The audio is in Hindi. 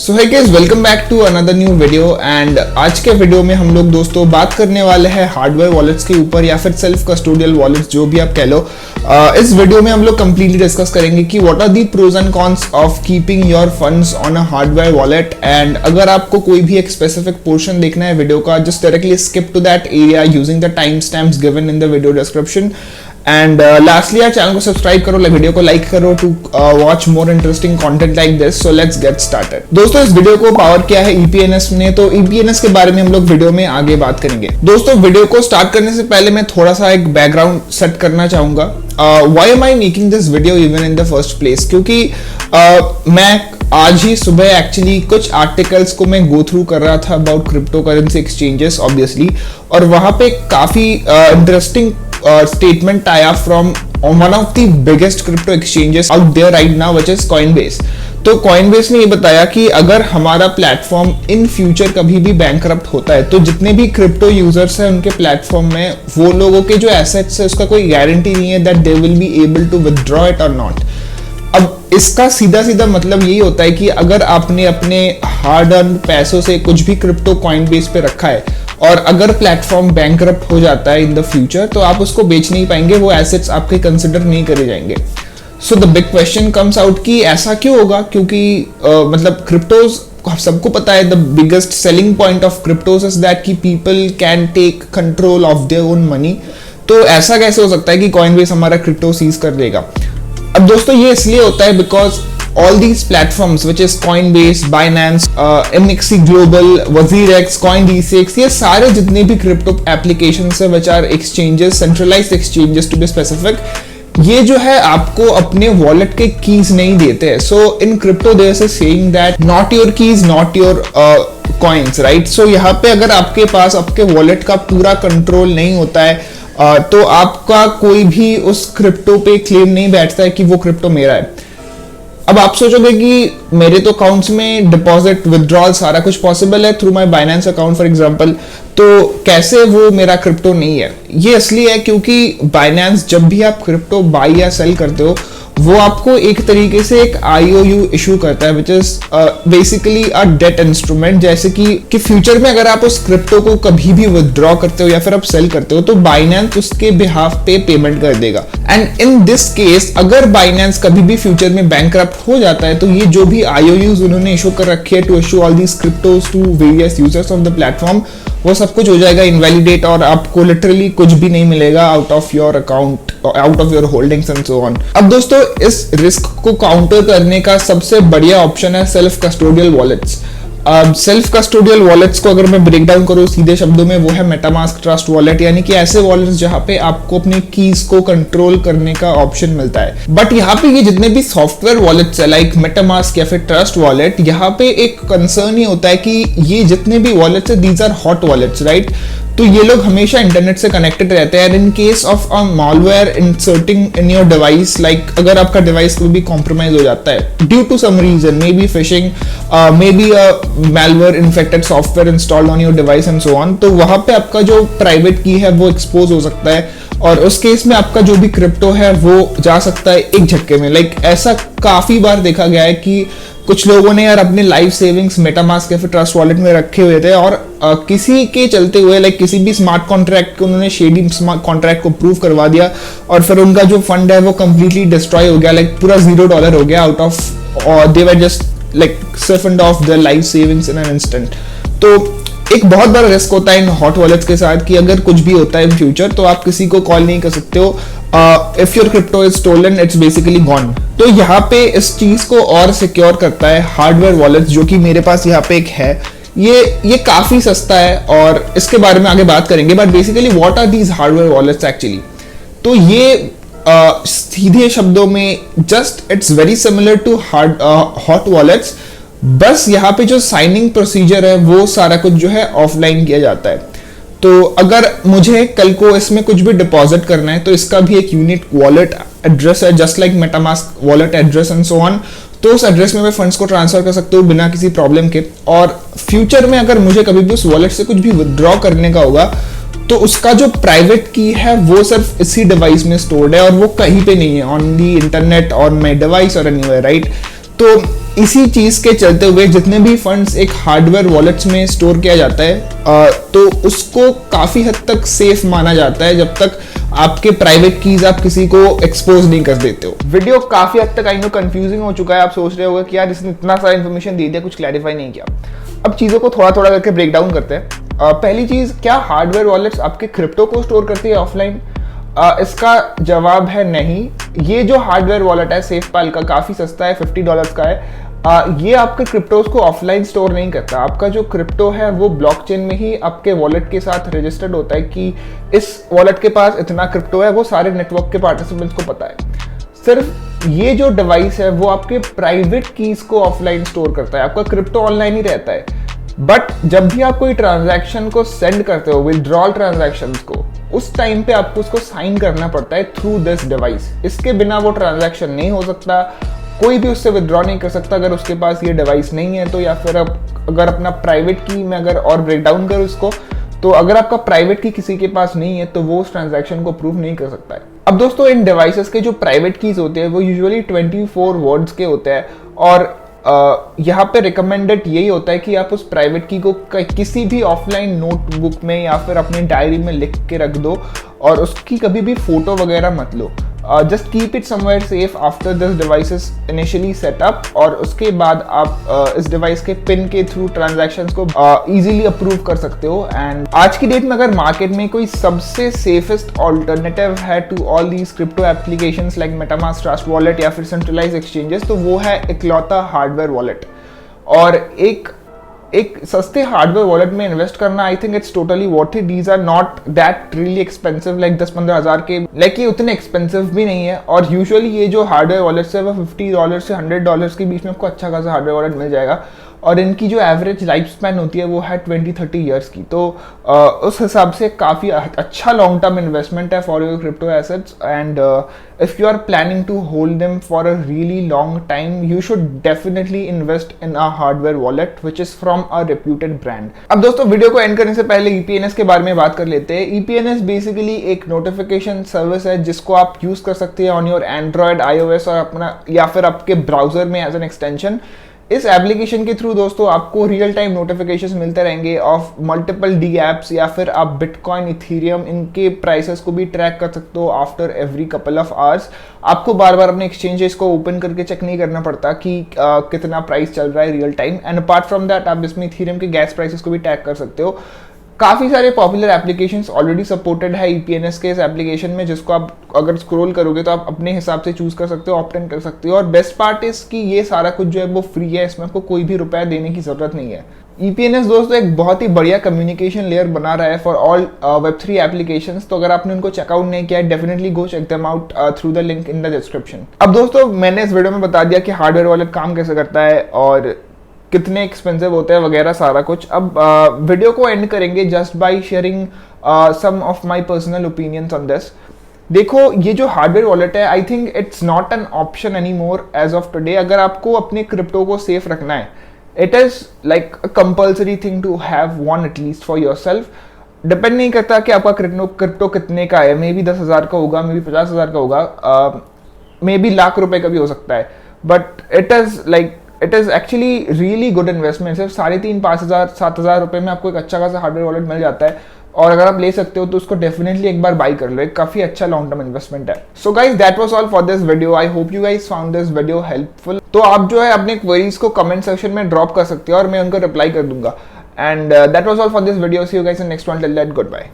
सो है guys, welcome back to another new video. And आज के वीडियो में हम लोग दोस्तों बात करने वाले हैं हार्डवेयर वॉलेट्स के ऊपर या फिर सेल्फ कस्टोडियल वॉलेट्स, जो भी आप कह लो। इस वीडियो में हम लोग कंप्लीटली डिस्कस करेंगे कि what are the pros and cons of keeping your funds on a hardware wallet. And अगर आपको कोई भी एक स्पेसिफिक पोर्शन देखना है वीडियो का, just directly skip to that area using the time stamps given in the video description. And lastly यार, चैनल को सब्सक्राइब करो, वीडियो को लाइक करो to watch more interesting content like this. So let's get started. दोस्तों, इस वीडियो को पावर किया है ईपीएनएस ने, तो ईपीएनएस के बारे में हम लोग वीडियो में आगे बात करेंगे। दोस्तों, वीडियो को स्टार्ट करने से पहले मैं थोड़ा सा एक बैकग्राउंड सेट करना चाहूंगा। Why am I making this video even in the first place, क्योंकि मैं आज ही सुबह एक्चुअली कुछ आर्टिकल्स को मैं गो थ्रू कर रहा था about crypto currency exchanges obviously, और वहां पे काफी इंटरेस्टिंग statement आया from one of the biggest crypto exchanges out there right now, which is Coinbase। तो Coinbase ने ये बताया कि अगर हमारा प्लेटफॉर्म इन फ्यूचर कभी भी बैंकरप्ट होता है, तो जितने भी क्रिप्टो यूजर्स हैं उनके प्लेटफॉर्म में वो लोगों के जो एसेट्स है उसका कोई गारंटी नहीं है that they will be able to withdraw it और नॉट। अब इसका सीधा सीधा मतलब यही होता है कि अगर आपने अपने हार्ड अर्न पैसों से कुछ भी क्रिप्टो Coinbase पे रखा है और अगर प्लेटफॉर्म बैंकरप्ट हो जाता है इन द फ्यूचर, तो आप उसको बेच नहीं पाएंगे, वो एसेट्स आपके कंसिडर नहीं करे जाएंगे। So the big question comes out कि ऐसा क्यों होगा, क्योंकि मतलब क्रिप्टोज सबको पता है the biggest selling point of cryptos is that कि people can take control of their own money. तो ऐसा कैसे हो सकता है कि Coinbase हमारा क्रिप्टो सीज कर देगा? अब दोस्तों, ये इसलिए होता है because all these platforms which is Coinbase, Binance, MXC Global, WazirX, CoinDCX, ये सारे जितने भी क्रिप्टो एप्लीकेशंस है which are exchanges, centralized exchanges to be specific, ये जो है आपको अपने वॉलेट के कीज नहीं देते हैं। So in crypto there is a saying that not your keys not your coins, right. सो यहाँ पे अगर आपके पास आपके वॉलेट का पूरा कंट्रोल नहीं होता है तो आपका कोई भी उस क्रिप्टो पे क्लेम नहीं बैठता है कि वो क्रिप्टो मेरा है। अब आप सोचोगे कि मेरे तो अकाउंट्स में डिपॉजिट विथड्रॉल सारा कुछ पॉसिबल है through my Binance account for example, तो कैसे वो मेरा क्रिप्टो नहीं है? ये इसलिए है क्योंकि बाइनेंस जब भी आप क्रिप्टो बाई या सेल करते हो वो आपको एक तरीके से एक IOU इशू करता है, which is basically a debt instrument. जैसे कि फ्यूचर में अगर आप उस क्रिप्टो को कभी भी विथड्रॉ करते हो या फिर आप सेल करते हो तो बाइनेंस उसके बिहाफ पे पेमेंट कर देगा। एंड इन दिस केस अगर बाइनेंस कभी भी फ्यूचर में बैंकरप्ट हो जाता है तो ये जो भी IOUs उन्होंने इशू कर रखे हैं to issue all these cryptos to various users of the platform, वो सब कुछ हो जाएगा इनवैलिडेट और आपको लिटरली कुछ भी नहीं मिलेगा out of your account, out of your holdings and so on. अब दोस्तों, इस रिस्क को काउंटर करने का सबसे बढ़िया ऑप्शन है self custodial wallets. Self custodial wallets को अगर मैं ब्रेक डाउन करूँ सीधे शब्दों में, वो है मेटामास्क ट्रस्ट वॉलेट, यानी कि ऐसे वॉलेट्स जहां पे आपको अपने कीज को कंट्रोल करने का ऑप्शन मिलता है। बट यहाँ पे ये जितने भी सॉफ्टवेयर वॉलेट्स है लाइक मेटामास्क या फिर ट्रस्ट वॉलेट, यहाँ पे एक कंसर्न ही होता है कि ये जितने भी वॉलेट्स है these are hot wallets, right. तो ये लोग हमेशा इंटरनेट से कनेक्टेड रहते हैं। In case of a malware inserting in your device, like अगर आपका डिवाइस कोई भी कॉम्प्रोमाइज हो जाता है due to some reason, maybe phishing, maybe a malware infected software installed on your device and so on, तो वहां पे आपका जो प्राइवेट की है वो एक्सपोज हो सकता है और उस केस में आपका जो भी क्रिप्टो है वो जा सकता है एक झटके में। लाइक ऐसा काफी बार देखा गया है कि कुछ लोगों ने यार अपने लाइफ सेविंग्स मेटामास्क या फिर ट्रस्ट वॉलेट में रखे हुए थे और किसी के चलते हुए लाइक किसी भी स्मार्ट कॉन्ट्रैक्ट को उन्होंने शेडी स्मार्ट कॉन्ट्रैक्ट को प्रूव करवा दिया और फिर उनका जो फंड है वो कंप्लीटली डिस्ट्रॉय हो गया, लाइक पूरा $0 हो गया आउट ऑफ, और they were just like siphoned off their life savings in an instant। तो एक बहुत बड़ा रिस्क होता है इन हॉट वॉलेट्स के साथ कि अगर कुछ भी होता है इन फ्यूचर तो आप किसी को कॉल नहीं कर सकते हो। If your crypto is stolen it's basically gone. तो यहाँ पे इस चीज को और सिक्योर करता है हार्डवेयर वॉलेट्स, जो कि मेरे पास यहाँ पे एक है। ये काफी सस्ता है और इसके बारे में आगे बात करेंगे। But basically what are these hardware wallets actually? तो ये सीधे शब्दों में just it's very similar to hot wallets, बस यहाँ पे जो साइनिंग प्रोसीजर है वो सारा कुछ जो है ऑफलाइन किया जाता है। तो अगर मुझे कल को इसमें कुछ भी डिपॉजिट करना है तो इसका भी एक यूनिक वॉलेट एड्रेस है, just like MetaMask wallet address and so on. तो उस एड्रेस में मैं फंड्स को ट्रांसफर कर सकता हूँ बिना किसी प्रॉब्लम के। और फ्यूचर में अगर मुझे कभी भी उस वॉलेट से कुछ भी विदड्रॉ करने का होगा तो उसका जो प्राइवेट की है वो सिर्फ इसी डिवाइस में स्टोर्ड है और वो कहीं पे नहीं है on the internet, on my device और एनीवेयर, राइट। तो इसी चीज के चलते हुए जितने भी फंड्स एक हार्डवेयर वॉलेट्स में स्टोर किया जाता है तो उसको काफी हद तक सेफ माना जाता है जब तक आपके प्राइवेट कीज आप किसी को एक्सपोज नहीं कर देते हो। वीडियो काफी हद तक आई नो कंफ्यूजिंग हो चुका है। आप सोच रहे होगे कि यार इसने इतना सारा इन्फॉर्मेशन दे दिया, कुछ क्लैरिफाई नहीं किया। अब चीजों को थोड़ा थोड़ा करके ब्रेक डाउन करते हैं। पहली चीज, क्या हार्डवेयर वॉलेट्स आपके क्रिप्टो को स्टोर करती है ऑफलाइन? इसका जवाब है नहीं। ये जो हार्डवेयर वॉलेट है सेफपाल का, काफी सस्ता है, $50 का है। ये आपके क्रिप्टोज को ऑफलाइन स्टोर नहीं करता। आपका जो क्रिप्टो है वो ब्लॉकचेन में ही आपके वॉलेट के साथ रजिस्टर्ड होता है कि इस वॉलेट के पास इतना क्रिप्टो है, वो सारे नेटवर्क के पार्टिसिपेंट्स को पता है। सिर्फ ये जो डिवाइस है वो आपके प्राइवेट कीज को ऑफलाइन स्टोर करता है, आपका क्रिप्टो ऑनलाइन ही रहता है। बट जब भी आप कोई ट्रांजैक्शन को सेंड करते हो, विड्रॉल ट्रांजैक्शंस को, उस टाइम पे आपको उसको साइन करना पड़ता है थ्रू दिस डिवाइस। इसके बिना वो ट्रांजैक्शन नहीं हो सकता, कोई भी उससे विड्रॉ नहीं कर सकता अगर उसके पास ये डिवाइस नहीं है तो। या फिर अगर अपना प्राइवेट की में अगर और ब्रेक डाउन करो इसको, तो अगर आपका प्राइवेट की किसी के पास नहीं है तो वो उस ट्रांजैक्शन को प्रूव नहीं कर सकता है। अब दोस्तों, इन डिवाइसेस के जो प्राइवेट कीज होते हैं वो यूजुअली 24 वर्ड्स के होते हैं और यहाँ पे रिकमेंडेड यही होता है कि आप उस प्राइवेट की को किसी भी ऑफलाइन नोटबुक में या फिर अपने डायरी में लिख के रख दो और उसकी कभी भी फोटो वगैरह मत लो। Just keep it somewhere safe after this device is initially set up, और उसके बाद आप इस डिवाइस के पिन के थ्रू ट्रांजैक्शंस को इजीली अप्रूव कर सकते हो। एंड आज की डेट में अगर मार्केट में कोई सबसे सेफेस्ट ऑल्टरनेटिव है to all these crypto applications like MetaMask, Trust Wallet या फिर सेंट्रलाइज एक्सचेंजेस, तो वो है इकलौता हार्डवेयर वॉलेट। और एक सस्ते हार्डवेयर वॉलेट में इन्वेस्ट करना, I think it's totally worth it. These are not that really expensive, like 10-15 हज़ार के, लाइक ये उतने एक्सपेंसिव भी नहीं है। और यूजुअली ये जो हार्डवेयर वॉलेट्स है वो $50 से $100 के बीच में आपको अच्छा खासा हार्डवेयर वॉलेट मिल जाएगा। और इनकी जो एवरेज लाइफ स्पैन होती है वो है 20-30 ईयर्स की। तो उस हिसाब से काफ़ी अच्छा लॉन्ग टर्म इन्वेस्टमेंट है for your crypto assets. And if you are planning to hold them for a really long time, you should definitely invest in a hardware wallet which is from a reputed brand. अब दोस्तों, वीडियो को एंड करने से पहले ईपीएनएस के बारे में बात कर लेते हैं। ईपीएनएस बेसिकली एक नोटिफिकेशन सर्विस है जिसको आप यूज कर सकते हैं ऑन योर एंड्रॉयड, iOS और अपना या फिर आपके ब्राउजर में एज एन एक्सटेंशन। इस एप्लीकेशन के थ्रू दोस्तों आपको रियल टाइम नोटिफिकेशंस मिलते रहेंगे ऑफ मल्टीपल डी एप्स, या फिर आप बिटकॉइन, इथीरियम, इनके प्राइसेस को भी ट्रैक कर सकते हो after every couple of hours. आपको बार बार अपने एक्सचेंजेस को ओपन करके चेक नहीं करना पड़ता कि कितना प्राइस चल रहा है real time. And apart from that आप इसमें इथीरियम के गैस प्राइसेस को भी ट्रैक कर सकते हो। काफ़ी सारे पॉपुलर एप्लीकेशंस ऑलरेडी सपोर्टेड है ईपीएनएस के इस एप्लीकेशन में, जिसको आप अगर स्क्रॉल करोगे तो आप अपने हिसाब से चूज कर सकते हो, ऑप्ट इन कर सकते हो। और बेस्ट पार्ट इज कि ये सारा कुछ जो है वो फ्री है, इसमें आपको कोई भी रुपया देने की जरूरत नहीं है। ईपीएनएस दोस्तों एक बहुत ही बढ़िया कम्युनिकेशन लेयर बना रहा है फॉर ऑल Web3 एप्लीकेशंस। तो अगर आपने उनको चेकआउट नहीं किया है, definitely go check them out through the link in the description. अब दोस्तों, मैंने इस वीडियो में बता दिया कि हार्डवेयर वॉलेट काम कैसे करता है और कितने एक्सपेंसिव होते हैं वगैरह सारा कुछ। अब वीडियो को एंड करेंगे just by sharing some of my personal opinions on this. देखो, ये जो हार्डवेयर वॉलेट है, I think it's not an option any more as of today. अगर आपको अपने क्रिप्टो को सेफ रखना है, it is like a compulsory thing to have one at least for your self. Depend नहीं करता कि आपका क्रिप्टो कितने का है, मे बी 10,000 का होगा, मे बी 50,000 का होगा, मे बी लाख रुपए का भी हो सकता है। But it is actually really good investment. सिर्फ 3,500, 5,000, 7,000 रुपए में आपको एक अच्छा खासा हार्डवेयर वॉलेट मिल जाता है। और अगर आप ले सकते हो तो उसको डेफिनेटली एक बार बाई कर लो, एक काफी अच्छा लॉन्ग टर्म इन्वेस्टमेंट है। So guys, that was all for this video. I hope you guys found this video helpful. तो आप जो है अपने क्वेरीज को कमेंट सेक्शन में ड्रॉप कर सकते हो और मैं उनको रिप्लाई कर दूंगा। And that was all for this video. See you guys in next one. Till that, good bye.